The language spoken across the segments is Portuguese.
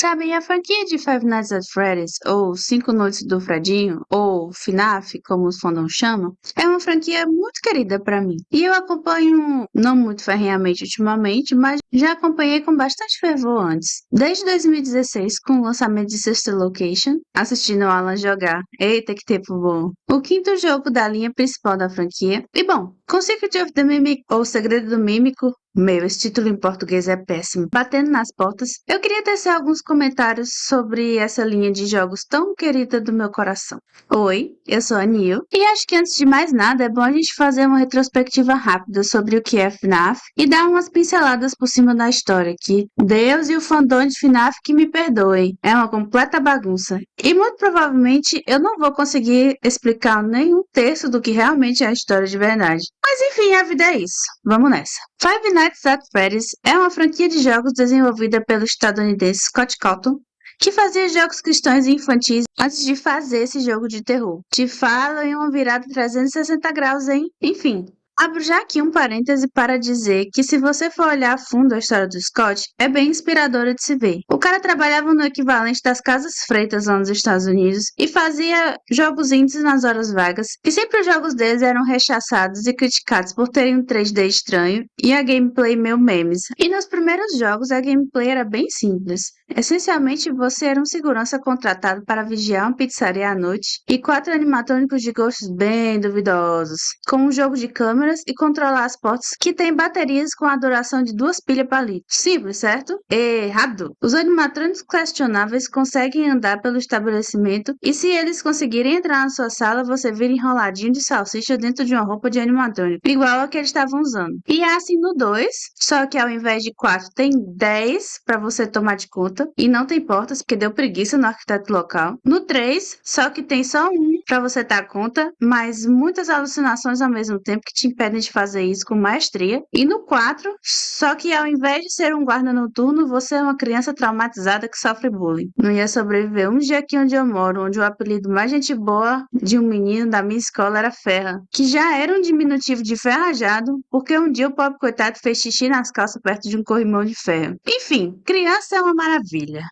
Sabem, a franquia de Five Nights at Freddy's, ou Cinco Noites do Fredinho, ou FNAF, como os fandoms chamam, é uma franquia muito querida pra mim. E eu acompanho, não muito ferrenhamente ultimamente, mas já acompanhei com bastante fervor antes. Desde 2016, com o lançamento de Sister Location, assistindo o Alan jogar. Eita, que tempo bom! O quinto jogo da linha principal da franquia. E bom, com Secret of the Mimic, ou Segredo do Mímico, esse título em português é péssimo. Batendo nas portas, eu queria tecer alguns comentários sobre essa linha de jogos tão querida do meu coração. Oi, eu sou a Nil, e acho que antes de mais nada é bom a gente fazer uma retrospectiva rápida sobre o que é FNAF e dar umas pinceladas por cima da história, que Deus e o fandom de FNAF que me perdoem, é uma completa bagunça. E muito provavelmente eu não vou conseguir explicar nem um terço do que realmente é a história de verdade. Mas enfim, a vida é isso. Vamos nessa. Five Nights at Freddy's é uma franquia de jogos desenvolvida pelo estadunidense Scott Cawthon, que fazia jogos cristãos e infantis antes de fazer esse jogo de terror. Te falo em uma virada 360 graus, hein? Enfim. Abro já aqui um parêntese para dizer que se você for olhar a fundo a história do Scott, é bem inspiradora de se ver. O cara trabalhava no equivalente das casas freitas lá nos Estados Unidos e fazia jogos indies nas horas vagas, e sempre os jogos deles eram rechaçados e criticados por terem um 3D estranho e a gameplay meio memes. E nos primeiros jogos a gameplay era bem simples. Essencialmente, você era um segurança contratado para vigiar uma pizzaria à noite e 4 animatrônicos de gostos bem duvidosos, com um jogo de câmeras e controlar as portas que têm baterias com a duração de 2 pilhas palito. Simples, certo? Errado! Os animatrônicos questionáveis conseguem andar pelo estabelecimento e se eles conseguirem entrar na sua sala, você vira enroladinho de salsicha dentro de uma roupa de animatrônico, igual a que eles estavam usando. E é assim no 2, só que ao invés de 4 tem 10 para você tomar de conta e não tem portas porque deu preguiça no arquiteto local. No 3, só que tem só um para você dar conta, mas muitas alucinações ao mesmo tempo que te impedem de fazer isso com maestria. E no 4, só que ao invés de ser um guarda noturno, você é uma criança traumatizada que sofre bullying. Não ia sobreviver um dia aqui onde eu moro, onde o apelido mais gente boa de um menino da minha escola era Ferra, que já era um diminutivo de ferrajado, porque um dia o pobre coitado fez xixi nas calças perto de um corrimão de ferro. Enfim, criança é uma maravilha.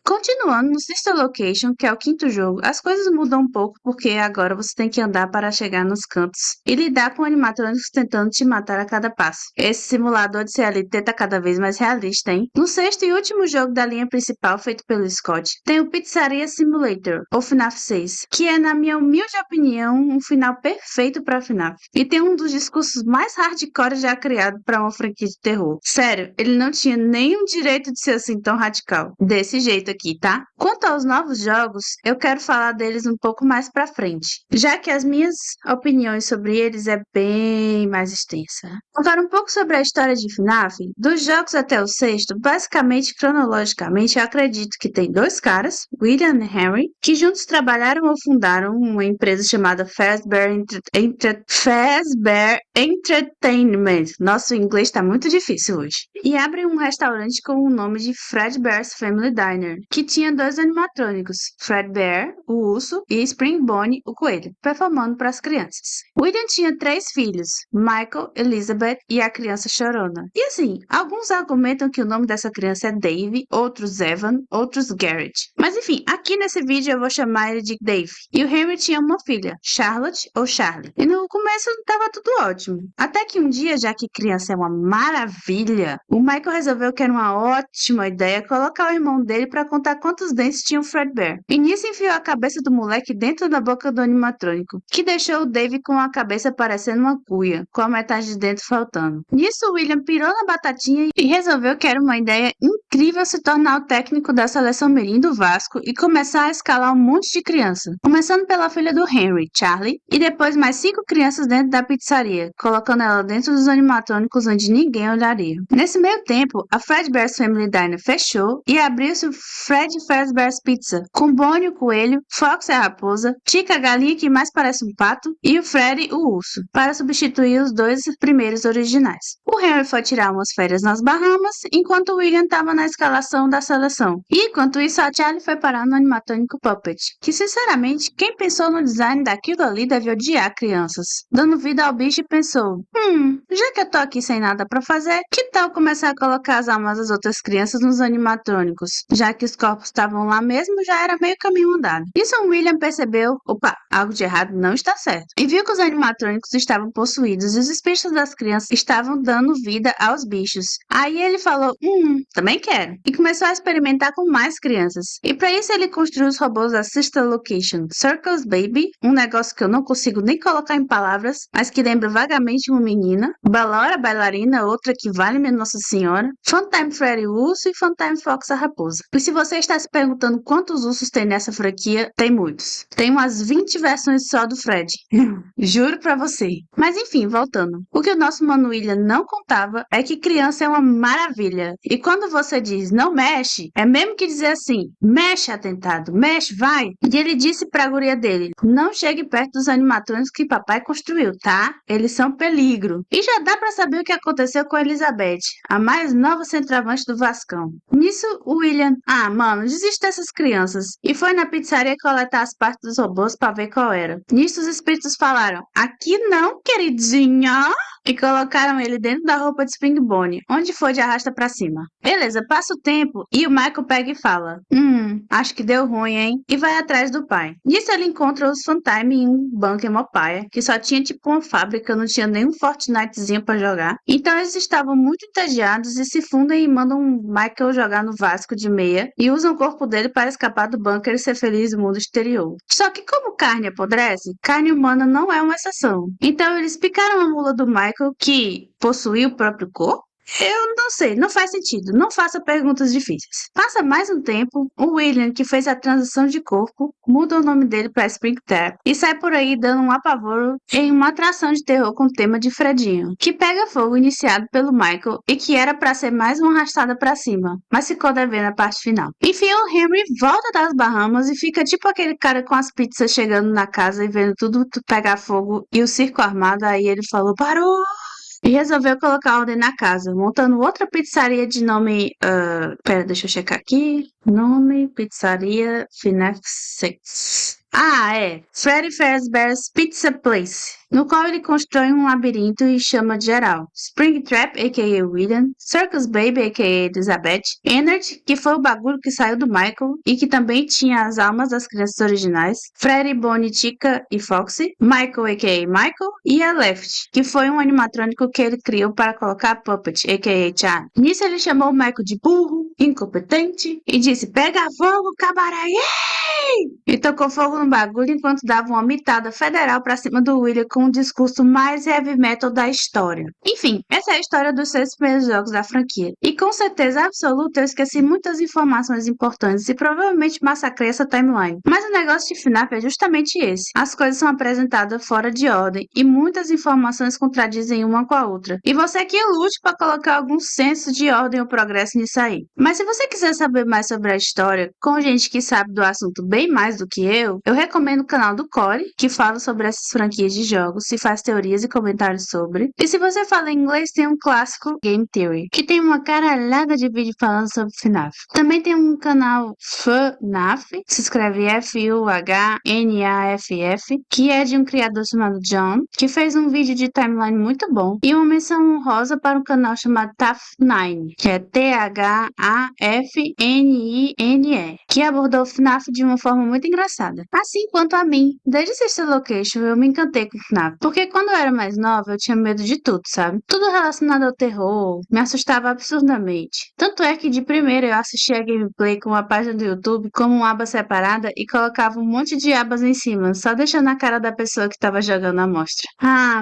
Continuando no Sister Location, que é o quinto jogo, as coisas mudam um pouco porque agora você tem que andar para chegar nos cantos e lidar com animatrônicos tentando te matar a cada passo. Esse simulador de CLT tá cada vez mais realista, hein? No sexto e último jogo da linha principal feito pelo Scott, tem o Pizzaria Simulator, ou FNAF 6, que é, na minha humilde opinião, um final perfeito para FNAF. E tem um dos discursos mais hardcore já criado para uma franquia de terror. Sério, ele não tinha nenhum direito de ser assim tão radical. Desse jeito aqui, tá? Quanto aos novos jogos, eu quero falar deles um pouco mais pra frente, já que as minhas opiniões sobre eles é bem mais extensa. Agora um pouco sobre a história de FNAF, dos jogos até o sexto, basicamente, cronologicamente, eu acredito que tem dois caras, William e Henry, que juntos trabalharam ou fundaram uma empresa chamada Fazbear Entertainment. Nossa, o inglês tá muito difícil hoje. E abrem um restaurante com o nome de Fredbear's Family Diner, que tinha dois animatrônicos, Fredbear, o urso, e Spring Bonnie, o coelho, performando para as crianças. William tinha 3 filhos, Michael, Elizabeth e a criança chorona. E assim, alguns argumentam que o nome dessa criança é Dave, outros Evan, outros Garrett. Mas enfim, aqui nesse vídeo eu vou chamar ele de Dave. E o Henry tinha uma filha, Charlotte ou Charlie. E no começo estava tudo ótimo. Até que um dia, já que criança é uma maravilha, o Michael resolveu que era uma ótima ideia colocar o irmão dele para contar quantos dentes tinha o Fredbear. E nisso enfiou a cabeça do moleque dentro da boca do animatrônico, que deixou o Dave com a cabeça parecendo uma cuia, com a metade de dentro faltando. Nisso, o William pirou na batatinha e resolveu que era uma ideia incrível se tornar o técnico da seleção mirim do Vasco e começar a escalar um monte de criança, começando pela filha do Henry, Charlie, e depois mais 5 crianças dentro da pizzaria, colocando ela dentro dos animatrônicos onde ninguém olharia. Nesse meio tempo, a Fredbear's Family Diner fechou e abriu-se o Fred Fazbear's Pizza, com Bonnie o coelho, Fox a raposa, Chica a galinha que mais parece um pato e o Freddy o urso, para substituir os dois primeiros originais. O Henry foi tirar umas férias nas Bahamas, enquanto o William estava na escalação da seleção. E enquanto isso, a Charlie foi parar no animatrônico Puppet, que sinceramente, quem pensou no design daquilo ali deve odiar crianças. Dando vida ao bicho, pensou, já que eu tô aqui sem nada pra fazer, que tal começar a colocar as almas das outras crianças nos animatrônicos? Já que os corpos estavam lá mesmo, já era meio caminho andado. Isso o William percebeu, opa, algo de errado não está certo. E viu que os animatrônicos estavam possuídos e os espíritos das crianças estavam dando vida aos bichos. Aí ele falou, também quero. E começou a experimentar com mais crianças. E para isso ele construiu os robôs da Sister Location, Circus Baby, um negócio que eu não consigo nem colocar em palavras, mas que lembra vagamente uma menina, Ballora bailarina, outra que vale minha Nossa Senhora, Funtime Freddy o urso e Funtime Fox a raposa. E se você está se perguntando quantos ursos tem nessa franquia, tem muitos. Tem umas 20 versões só do Fred. Juro pra você. Mas enfim, voltando. O que o nosso Mano William não contava é que criança é uma maravilha. E quando você diz não mexe, é mesmo que dizer assim, mexe atentado, mexe, vai. E ele disse pra guria dele, não chegue perto dos animatrônicos que papai construiu, tá? Eles são peligro. E já dá pra saber o que aconteceu com a Elizabeth, a mais nova centroavante do Vascão. Nisso, o William, mano, desiste dessas crianças. E foi na pizzaria coletar as partes dos robôs pra ver qual era. Nisso, os espíritos falaram, aqui não, queridinha. E colocaram ele dentro da roupa de Spring Bonnie, onde foi de arrasta pra cima. Beleza, passa o tempo e o Michael pega e fala, acho que deu ruim, hein? E vai atrás do pai. Nisso ele encontra os Funtime em um bunker mopaia, que só tinha tipo uma fábrica, não tinha nenhum Fortnitezinho pra jogar. Então eles estavam muito entediados e se fundem e mandam Michael jogar no Vasco de meia e usam o corpo dele para escapar do bunker e ser feliz no mundo exterior. Só que como carne apodrece, carne humana não é uma exceção. Então eles picaram a mula do Michael, que possuía o próprio corpo? Eu não sei, não faz sentido. Não faça perguntas difíceis. Passa mais um tempo, o William, que fez a transição de corpo, muda o nome dele para Springtrap e sai por aí dando um apavoro em uma atração de terror com tema de Fredinho, que pega fogo iniciado pelo Michael e que era para ser mais uma arrastada para cima, mas ficou devendo a parte final. Enfim, o Henry volta das Bahamas e fica tipo aquele cara com as pizzas chegando na casa e vendo tudo pegar fogo e o circo armado. Aí ele falou, parou! E resolveu colocar ordem na casa, montando outra pizzaria de nome. Pera, deixa eu checar aqui. Nome: Pizzaria FNAF 6. Freddy Fazbear's Pizza Place, no qual ele constrói um labirinto e chama de geral. Springtrap, a.k.a. William, Circus Baby, a.k.a. Elizabeth, Ennard, que foi o bagulho que saiu do Michael e que também tinha as almas das crianças originais, Freddy, Bonnie, Chica e Foxy, Michael, a.k.a. Michael, e a Left, que foi um animatrônico que ele criou para colocar a Puppet, a.k.a. Charlie. Nisso ele chamou o Michael de burro, incompetente e disse, pega fogo, cabaré! E tocou fogo no bagulho enquanto dava uma mitada federal pra cima do William com o discurso mais heavy metal da história. Enfim, essa é a história dos 6 primeiros jogos da franquia. E com certeza absoluta eu esqueci muitas informações importantes e provavelmente massacrei essa timeline. Mas o negócio de FNAF é justamente esse. As coisas são apresentadas fora de ordem e muitas informações contradizem uma com a outra. E você que lute para colocar algum senso de ordem ou progresso nisso aí. Mas se você quiser saber mais sobre a história, com gente que sabe do assunto bem mais do que eu recomendo o canal do Core, que fala sobre essas franquias de jogos e faz teorias e comentários sobre. E se você fala inglês, tem um clássico Game Theory, que tem uma caralhada de vídeo falando sobre FNAF. Também tem um canal FNAF, se escreve FUHNAFF, que é de um criador chamado John, que fez um vídeo de timeline muito bom, e uma menção honrosa para um canal chamado TAF9, que é THAFNINE, que abordou o FNAF de uma forma muito engraçada. Assim quanto a mim, desde Sister Location eu me encantei com FNAF, porque quando eu era mais nova eu tinha medo de tudo, sabe? Tudo relacionado ao terror, me assustava absurdamente. Tanto é que de primeira eu assistia a gameplay com uma página do YouTube como uma aba separada e colocava um monte de abas em cima, só deixando a cara da pessoa que estava jogando a amostra.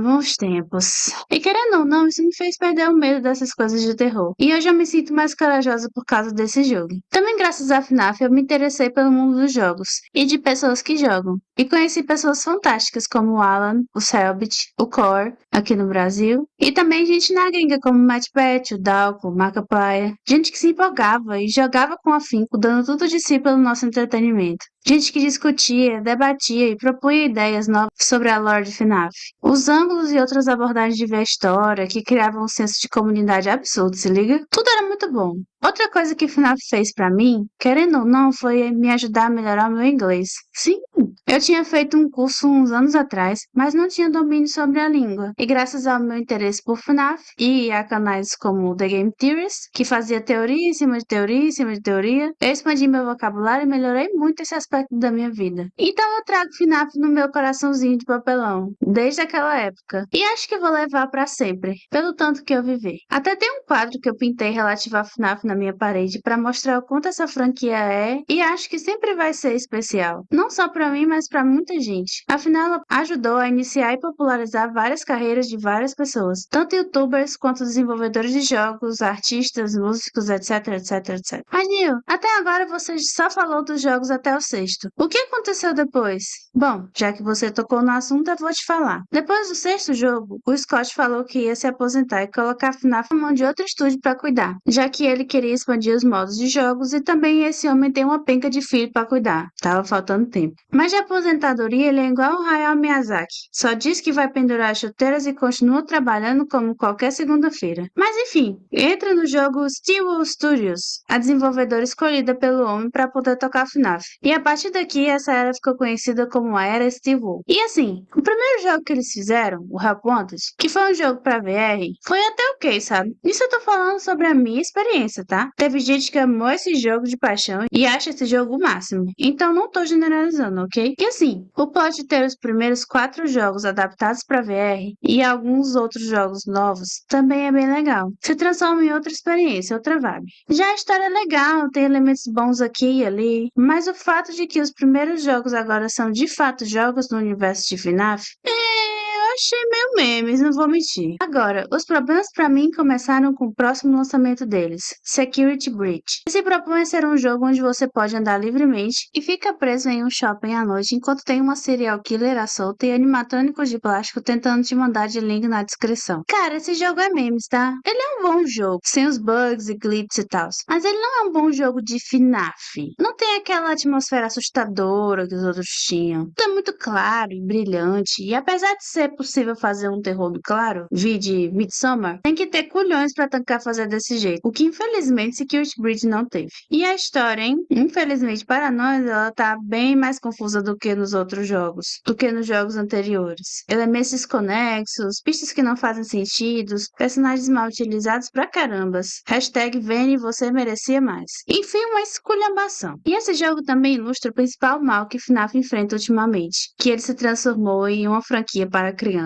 Bons tempos. E querendo ou não, isso me fez perder o medo dessas coisas de terror. E hoje eu me sinto mais corajosa por causa desse jogo. Também graças a FNAF eu me interessei pelo mundo dos jogos e de pessoas que jogam. E conheci pessoas fantásticas como o Alan, o Selbit, o Core, aqui no Brasil. E também gente na gringa como o Matt Pat, o Dalco, o Markiplier. Gente que se empolgava e jogava com afinco, dando tudo de si pelo nosso entretenimento. Gente que discutia, debatia e propunha ideias novas sobre a lore de FNAF. Os ângulos e outras abordagens de ver a história, que criavam um senso de comunidade absurdo, se liga? Tudo era muito bom. Outra coisa que FNAF fez pra mim, querendo ou não, foi me ajudar a melhorar o meu inglês. Sim, eu tinha feito um curso uns anos atrás, mas não tinha domínio sobre a língua. E graças ao meu interesse por FNAF e a canais como The Game Theorist, que fazia teoria em cima de teoria, eu expandi meu vocabulário e melhorei muito esse aspecto da minha vida. Então eu trago FNAF no meu coraçãozinho de papelão, desde aquela época. E acho que vou levar pra sempre, pelo tanto que eu vivi. Até tem um quadro que eu pintei relativo a FNAF na minha parede para mostrar o quanto essa franquia é e acho que sempre vai ser especial. Não só pra mim, mas pra muita gente. Afinal, ela ajudou a iniciar e popularizar várias carreiras de várias pessoas, tanto youtubers quanto desenvolvedores de jogos, artistas, músicos, etc, etc, etc. Mas Nil, até agora você só falou dos jogos até o sexto. O que aconteceu depois? Bom, já que você tocou no assunto, eu vou te falar. Depois do sexto jogo, o Scott falou que ia se aposentar e colocar a FNAF na mão de outro estúdio para cuidar, já que ele queria expandir os modos de jogos e também esse homem tem uma penca de filho para cuidar. Tava faltando tempo. Mas de aposentadoria, ele é igual o Hayao Miyazaki. Só diz que vai pendurar as chuteiras e continua trabalhando como qualquer segunda-feira. Mas enfim, entra no jogo Steel Studios, a desenvolvedora escolhida pelo homem para poder tocar FNAF. E a partir daqui, essa era ficou conhecida como a Era Steve Wool. E assim, o primeiro jogo que eles fizeram, o Help Wanted, que foi um jogo para VR, foi até ok, sabe? Isso eu tô falando sobre a minha experiência, tá? Teve gente que amou esse jogo de paixão e acha esse jogo o máximo. Então não tô generalizando, ok? E assim, o plot de ter os primeiros 4 jogos adaptados para VR e alguns outros jogos novos também é bem legal. Se transforma em outra experiência, outra vibe. Já a história é legal, tem elementos bons aqui e ali, mas o fato de que os primeiros jogos agora são de fato jogos no universo de FNAF, eu achei meio memes, não vou mentir. Agora, os problemas pra mim começaram com o próximo lançamento deles, Security Breach. Esse propõe ser um jogo onde você pode andar livremente e fica preso em um shopping à noite enquanto tem uma serial killer à solta e animatrônicos de plástico tentando te mandar de link na descrição. Cara, esse jogo é memes, tá? Ele é um bom jogo, sem os bugs e glitches e tal, mas ele não é um bom jogo de FNAF. Não tem aquela atmosfera assustadora que os outros tinham. Tudo é muito claro e brilhante, e apesar de ser possível fazer um terror do claro, vide Midsommar, tem que ter culhões pra tancar fazer desse jeito, o que infelizmente Security Breach não teve. E a história, hein? Infelizmente para nós, ela tá bem mais confusa do que nos outros jogos, do que nos jogos anteriores. Elementos desconexos, pistas que não fazem sentido, personagens mal utilizados pra carambas. Hashtag Vene, você merecia mais. Enfim, uma esculhambação. E esse jogo também ilustra o principal mal que FNAF enfrenta ultimamente, que ele se transformou em uma franquia para crianças.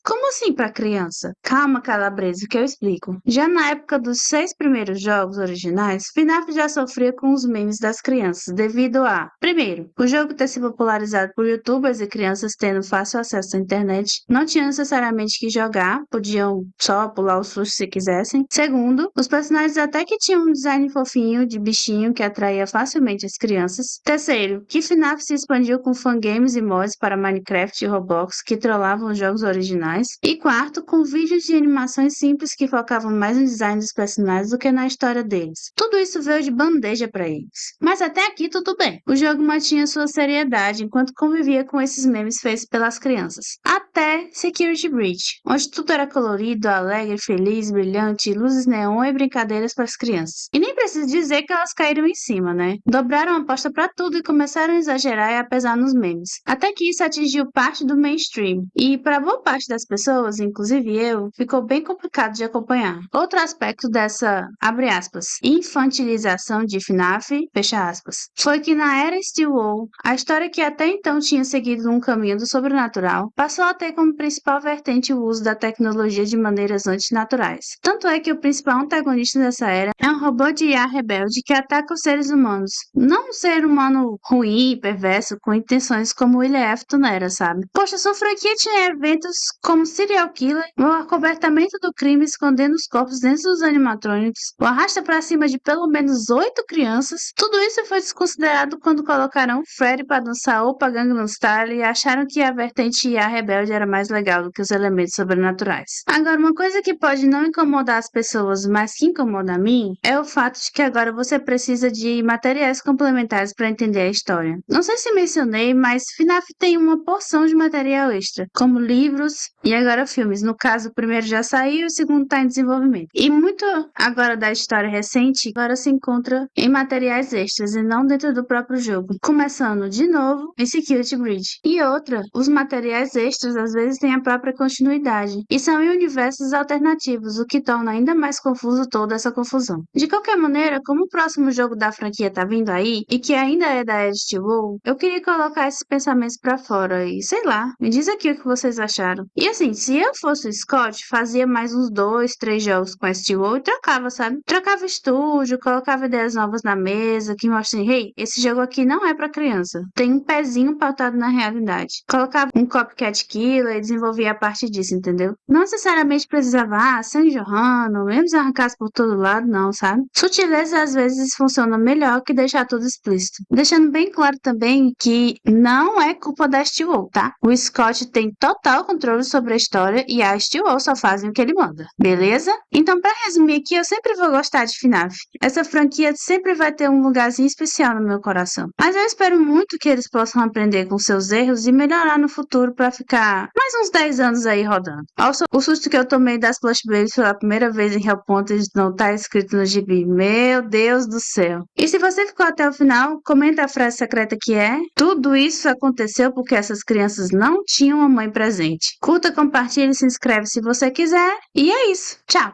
Como assim para criança? Calma, Calabrese, que eu explico. Já na época dos 6 primeiros jogos originais, FNAF já sofria com os memes das crianças devido a, primeiro, o jogo ter se popularizado por youtubers e crianças tendo fácil acesso à internet, não tinham necessariamente que jogar, podiam só pular o susto se quisessem. Segundo, os personagens até que tinham um design fofinho de bichinho que atraía facilmente as crianças. Terceiro, que FNAF se expandiu com fangames e mods para Minecraft e Roblox que trollavam os jogos originais. E quarto, com vídeos de animações simples que focavam mais no design dos personagens do que na história deles. Tudo isso veio de bandeja para eles. Mas até aqui tudo bem. O jogo mantinha sua seriedade enquanto convivia com esses memes feitos pelas crianças. Até Security Breach, onde tudo era colorido, alegre, feliz, brilhante, luzes neon e brincadeiras para as crianças. E nem preciso dizer que elas caíram em cima, né? Dobraram a aposta para tudo e começaram a exagerar e a pesar nos memes. Até que isso atingiu parte do mainstream. E para boa parte das pessoas, inclusive eu, ficou bem complicado de acompanhar. Outro aspecto dessa, abre aspas, infantilização de FNAF, fecha aspas, foi que na era Steel Wool, a história que até então tinha seguido um caminho do sobrenatural, passou a ter como principal vertente o uso da tecnologia de maneiras antinaturais. Tanto é que o principal antagonista dessa era é um robô de IA rebelde que ataca os seres humanos. Não um ser humano ruim e perverso com intenções como o Willie Afton era, sabe? Poxa, sua franquia tinha eventos como serial killer, o acobertamento do crime escondendo os corpos dentro dos animatrônicos, o arrasta pra cima de pelo menos 8 crianças, tudo isso foi desconsiderado quando colocaram Freddy pra dançar Opa Gangnam Style e acharam que a vertente IA rebelde era mais legal do que os elementos sobrenaturais. Agora, uma coisa que pode não incomodar as pessoas, mas que incomoda a mim, é o fato de que agora você precisa de materiais complementares para entender a história. Não sei se mencionei, mas FNAF tem uma porção de material extra, como livros e agora filmes. No caso, o primeiro já saiu e o segundo está em desenvolvimento. E muito agora da história recente agora se encontra em materiais extras e não dentro do próprio jogo. Começando de novo em Security Bridge. E outra, os materiais extras às vezes têm a própria continuidade e são em universos alternativos, o que torna ainda mais confuso toda essa confusão. De qualquer maneira, como o próximo jogo da franquia tá vindo aí e que ainda é da STWOW, eu queria colocar esses pensamentos pra fora e sei lá, me diz aqui o que vocês acharam. E assim, se eu fosse o Scott, fazia mais uns 2, 3 jogos com a STWOW e trocava, sabe? Trocava estúdio, colocava ideias novas na mesa, que mostrem, hey, esse jogo aqui não é pra criança. Tem um pezinho pautado na realidade. Colocava um copycat killer e desenvolvia a parte disso, entendeu? Não necessariamente precisava, sangue jorrando, mesmo arrancados por todo lado, não, sabe? Sutileza às vezes funciona melhor que deixar tudo explícito. Deixando bem claro também que não é culpa da STWOW, tá? O Scott tem total controle sobre a história e a STWOW só fazem o que ele manda, beleza? Então, pra resumir aqui, eu sempre vou gostar de FNAF. Essa franquia sempre vai ter um lugarzinho especial no meu coração. Mas eu espero muito que eles possam aprender com seus erros e melhorar no futuro pra ficar mais uns 10 anos aí rodando. Also, o susto que eu tomei das Plush Babies pela primeira vez em Hell Ponte não tá escrito no gibi. Meu Deus do céu. E se você ficou até o final, comenta a frase secreta que é: tudo isso aconteceu porque essas crianças não tinham uma mãe presente. Curta, compartilhe, se inscreve se você quiser. E é isso. Tchau!